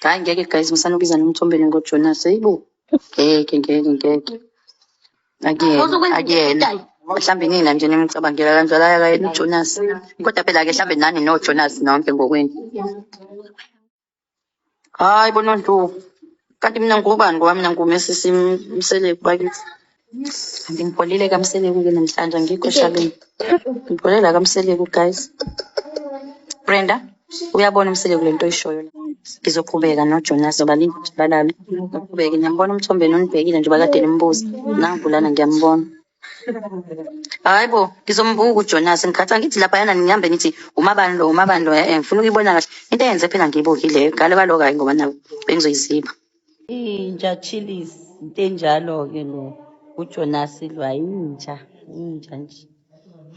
Hayi ngeke guys ngisanobiza nomthombeni ngoJonas hayibo. Ngeke. Akuyena. Mhlawumbe nina nje nimcabangela kanjalo akayena uJonas. Kodwa phela ke mhlawumbe nani noJonas nonke ngokwenu. Hayi bona Ndlovu. Kanti mina ngubani ngoba mina ngumesisi Mseleku bakithi. Ngipholile kaMseleku ke namhlanje ngikho eshabeni. Ngipholela kaMseleku guys. Brenda, uyabona Mseleku lento oyishoyo la. Ngizoqhubeka noJonas balini balala. Ngiqhubeke ngiyambona umthombeni onibhekile nje bakade nimbuza. Nangulana ngiyambona. Hayibo, ngizombuka uJonas ngikhathi ngithi lapha yana ngihambe nithi umabani lo ngifuna ukuyibona kahle. Into eyenze phela ngiyibukile ngale kaloku hayi ngoba nawo bengizoyiziba. Inja chillis into enjalo ke lo uJonas lo inja nje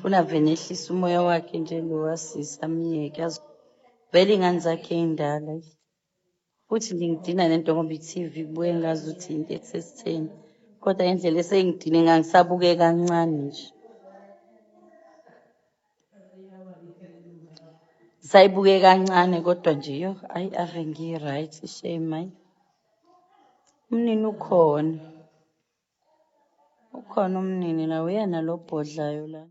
funa vele ehlisa umoya wakhe nje lo wasisa amyeke yazi vele ingane zakhe indala futhi ngidina lento ngoba iTV kubuye ngazi ukuthi into eksesitheni kodwa indlela esengidine ngangisabuke kancane nje sayibuke kancane kodwa nje yo ayi ave ngi-right shame hayi umnini ukhona umnini la uyena lo bhodlayo la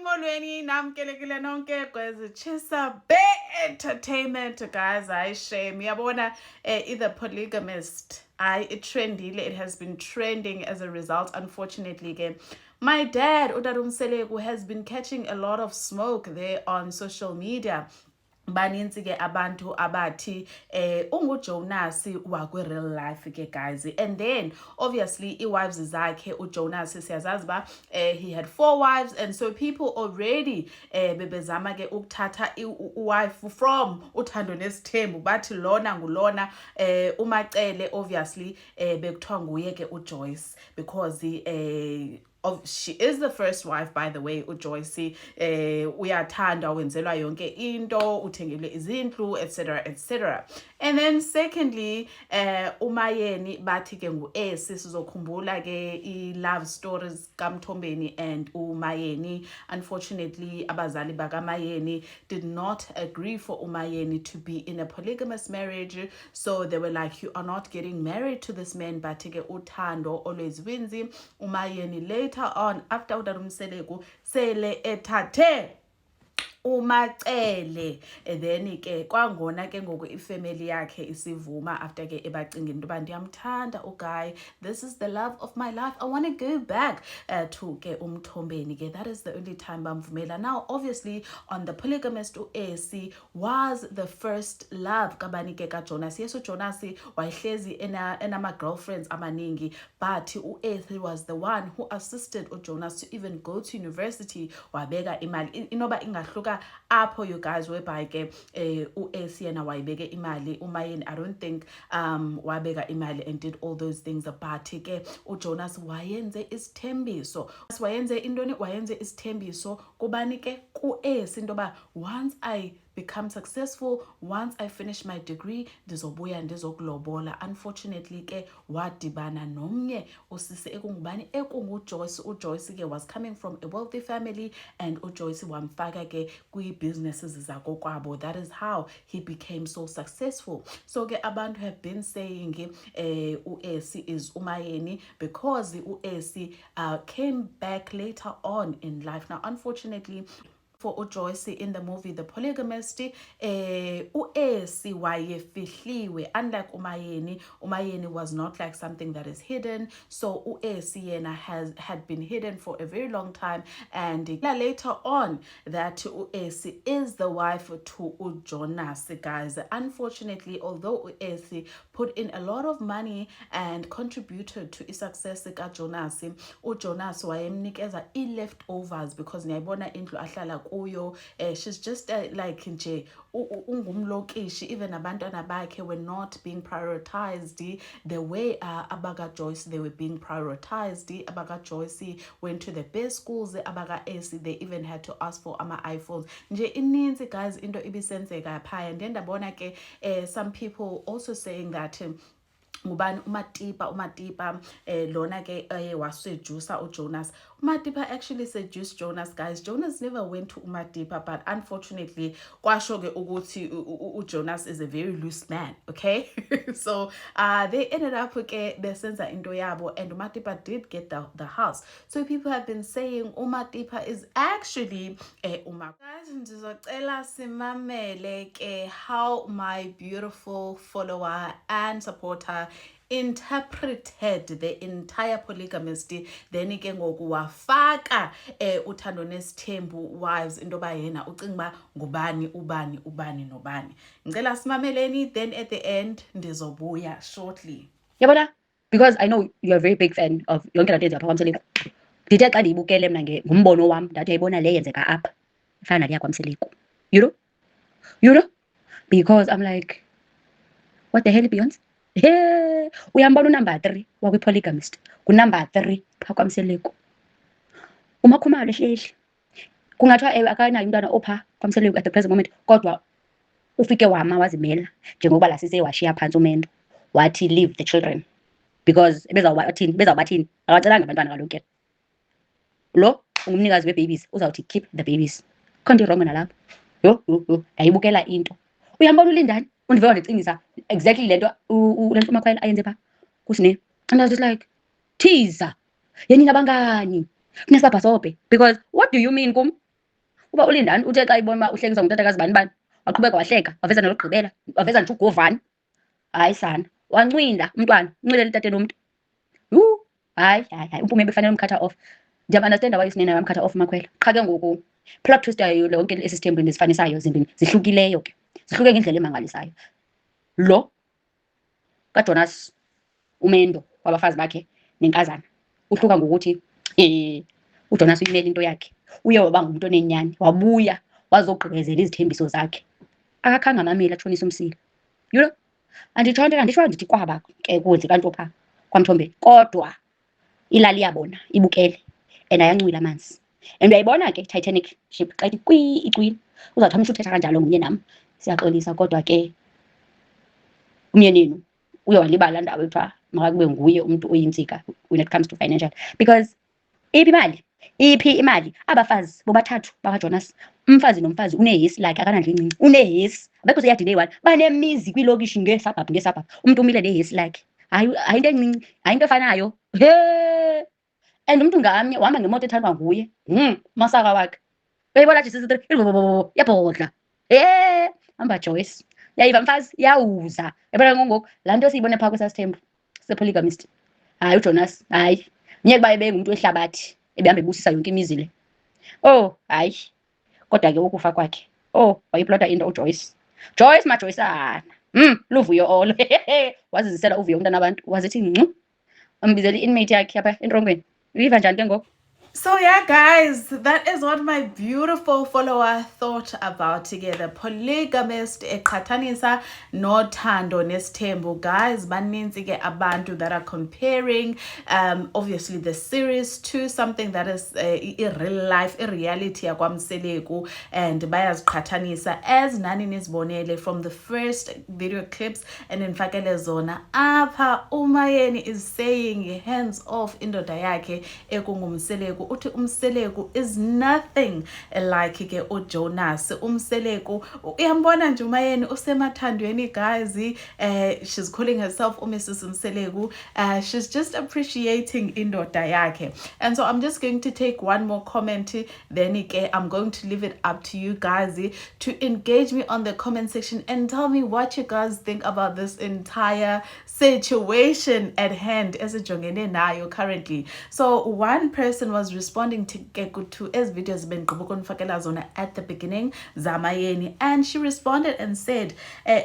Molweni namkelekile nonke kwezichisa entertainment guys I shame yabona either polygamist it trendile it has been trending as a result unfortunately ke my dad uTata Mseleku has been catching a lot of smoke there on social media. Baninzi ke abantu abathi unguJonas wakwe real life ke guys and then obviously iwives zakhe uJonas siyazazi ba he had 4 wives and so people already bebezama ke ukuthatha wife from uThando Nesithembu bathi lona ngulona uMacele obviously bekuthiwa nguye ke uJoyce because she is the first wife by the way uJoyce uyathandwa wenzelwa yonke into uthengelwe izindlu etc and then secondly uMayeni bathi ke nguEsi sizokhumbula ke i-love stories kaMthombeni and uMayeni unfortunately abazali bakaMayeni did not agree for uMayeni to be in a polygamous marriage so they were like you are not getting married to this man bathi ke uThando always wins uMayeni later on after uTata Mseleku sele ethathe uMacele then ke kwangona ke ngoku ifamily yakhe isivuma after ke ebacingeni into ba ndiyamthanda uGuy this is the love of my life I want to go back to ke uMthombeni ke that is the only time bamvumela now obviously on the polygamist uEsi was the first love kabani ke kaJonas yes uJonas wayehlezi enama girlfriends amaningi but uEsi was the one who assisted uJonas to even go to university wabeka imali inoba ingahluka apho you guys whereby ke uEsi yena wayibeke imali uMayeni I don't think wabeka imali and did all those things but ke uJonas wayenze isithembiso wayenze isithembiso kubani ke kuEsi intoba once I become successful once I finish my degree ndizobuya ndizokulobola unfortunately ke wadibana nomnye usisi ekungubani ekunguJoyce uJoyce ke was coming from a wealthy family and uJoyce wamfaka ke kwi-businesses zakokwabo that is how he became so successful so ke abantu have been saying uEsi is uMayeni because uEsi came back later on in life now unfortunately for uJoyce in the movie The Polygamist uEsi wayefihliwe unlike uMayeni was not like something that is hidden so uEsi yena had been hidden for a very long time and later on that uEsi is the wife to uJonas guys unfortunately although uEsi put in a lot of money and contributed to success kaJonas uJonas wayemnikeza leftovers because niyayibona indlu ahlala kuyo she's just like nje ungumlokishi even abantwana bakhe were not being prioritized the way abakaJoyce they were being prioritized abakaJoyce went to the best schools abakaEsi they even had to ask for iPhones nje ininzi guys into ibisenzeka phaya and ndabona ke some people also saying that ngubani uMatipa lona ke wasejusa uJonas Madiba actually seduced Jonas, guys. Jonas never went to Madiba, but unfortunately, kwasho-ke ukuthi Jonas is a very loose man, okay? So they ended up besenza into yabo, and Madiba did get the house. So people have been saying Madiba is actually Uma. Guys, ndizocela simamele ke how my beautiful follower and supporter interpreted the entire polygamist, then ke ngoku wafaka uThando Nesithembu wives into yoba yena ucinga uba ngubani ubani nobani. Ngicela simameleni, then at the end ndizobuya shortly. Yabona, because I know you're a very big fan of yonke laa nto yenziwa phaa kwaMseleku. Ndithe xa ndiyibukele mna ngumbono wam ndathi yayibona le yenzeka apha ifana nale yakwaMseleku. You know? Because I'm like, what the hell, Beyonce? He, uyambona unumber 3 wakwi-polygamist ngunumber 3 phaa kwaMseleku. Umakhumalo ehleli. Kungathiwa ewe akanayo umntwana ophaa kwaMseleku at the present moment, kodwa ufike wama wazimela njengokuba laa sise washiya phantsi umendo wathi leave the children because bezawubathini akacelanga abantwana kaloku yena. Lo ungumnikazi wee-babies uzawuthi keep the babies. Kho nto irongo nalapho. Yho ndayibukela into. Uyambona uLindani undivela ndicingisa exactly le nto le nto uMakhwela ayenze phaa kusine. And I was just like, teaser yenina bangani kunesibhabhasobhe, because what do you mean kum uba uLindani uthe xa ibona uba uhlekiswa ngutata bani waqhubeka wahleka waveza nalokugqibela waveza nje ugovani. Hayi sana wancwinda umntwana uncwilela etateni umntu. Hayi umpume befanele umkhatha off. Ndiyamunderstanda why usinena wamkhatha off Makhwela. Qha ke ngoku plot twist yayo lonke esi sithembu ndizifanisayo zimbini zihlukileyo ke, zihluke ngendlela emangalisayo. Lo kaJonas umendo wabafazi bakhe nenkazana uhluka ngokuthi uJonas uyimele into yakhe, uye waba ngumuntu onenyani, wabuya wazogqibezela izithembiso zakhe, akakhange amameli atshonisa umsila. You know, anditsho ndithi kwaba ke kudli kanto phaa kwaMthombeni, kodwa ilali yabona ibukele and ayancwila amanzi. And uyayibona ke Titanic ship xa ithi icwile uzawuthi amsho uthetha kanjalo ngumye nam siyaxolisa, kodwa ke umyenenu uye walibala ndawo ethiwa makakube nguye umntu oyintsika when it comes to financial, because iphi imali abafazi bobathathu bakaJonas, umfazi nomfazi unehesi lakhe akanandlu encinci, unehesi abekho seyadini eyi-1 banemizi kwiilokishi ngeesabhabhu umntu umile nehesi lakhe. Hayi into encinci, hayi into efanayo. He, and umntu ngamnye uhamba ngemoto ethandwa nguye umasaka wakhe. Uyayibona nje sisi yabhodla. Hamba Joyce, yayiva mfazi yawuza yabona ngoku laa nto siyibone phaa kwesasithembu sepolygamist. Hayi uJonas hayi myeke uba ebengumuntu wehlabathi ebehamba ebusisa yonke imizi le. Hayi kodwa ke ukufa kwakhe wayiplota into uJoyce. Joyce maJoyceana luvuyo olo wazizisela uvuyo umntana abantu wazithi ngcu ambizela i-inmate yakhe apha entrongweni. Uyiva njani ke ngoku? So yeah, guys, that is what my beautiful follower thought about together. Polygamist eqhathanisa noThando Nesithembu. Guys, baninzi ke abantu that are comparing obviously the series to something that is real life, reality yakwaMseleku, and bayaziqhathanisa as nani nisibonele from the first video clips, and in fakele zona apha uMayeni is saying hands off indoda yakhe ekungumseleku. Uthi umseleku is nothing like ke uJonas. Umseleku uyambona nje uMayeni usemathandweni, guys. She's calling herself Mrs. Umseleku. She's just appreciating indoda yakhe. And so I'm just going to take one more comment, then I'm going to leave it up to you guys to engage me on the comment section and tell me what you guys think about this entire situation at hand as a jongene nayo currently. So one person was responding to as videos been zona at the beginning, Zamayeni, and she responded and said,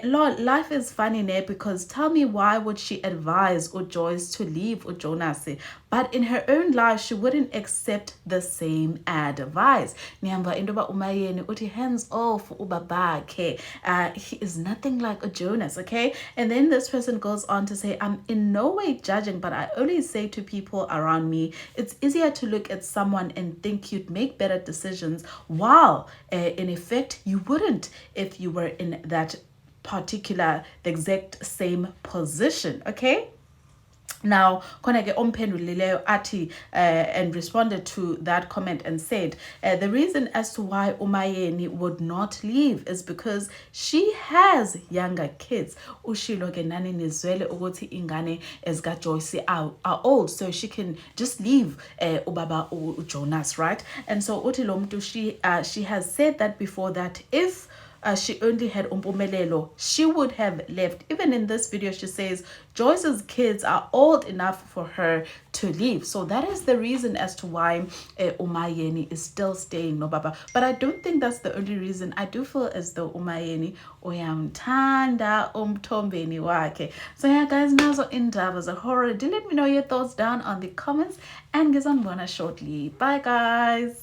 Lord, life is funny ne, because tell me why would she advise Joyce to leave Jonas, but in her own life she wouldn't accept the same advice. Nyamba indoba uMayeni uti hands off ubabake. He is nothing like a Jonas, okay? And then this person goes on to say, I'm in no way judging, but I only say to people around me, it's easier to look at someone and think you'd make better decisions, while in effect you wouldn't if you were in that particular, the exact same position, okay? Now, khona-ke omphendulileyo athi and responded to that comment and said, the reason as to why Umayeni would not leave is because she has younger kids. Ushilo ke nani nizwele ukuthi ingane ezika Joyce are old, so she can just leave ubaba Jonas, right? And so uthi lo mntu, she has said that before, that if she only had Umpumelelo, she would have left. Even in this video, she says Joyce's kids are old enough for her to leave. So that is the reason as to why Umayeni is still staying, no baba. But I don't think that's the only reason. I do feel as though Umayeni uyamthanda umthombeni wakhe. So yeah, guys, nazo indaba zahorror. Do let me know your thoughts down on the comments, and ngizonibona shortly. Bye, guys.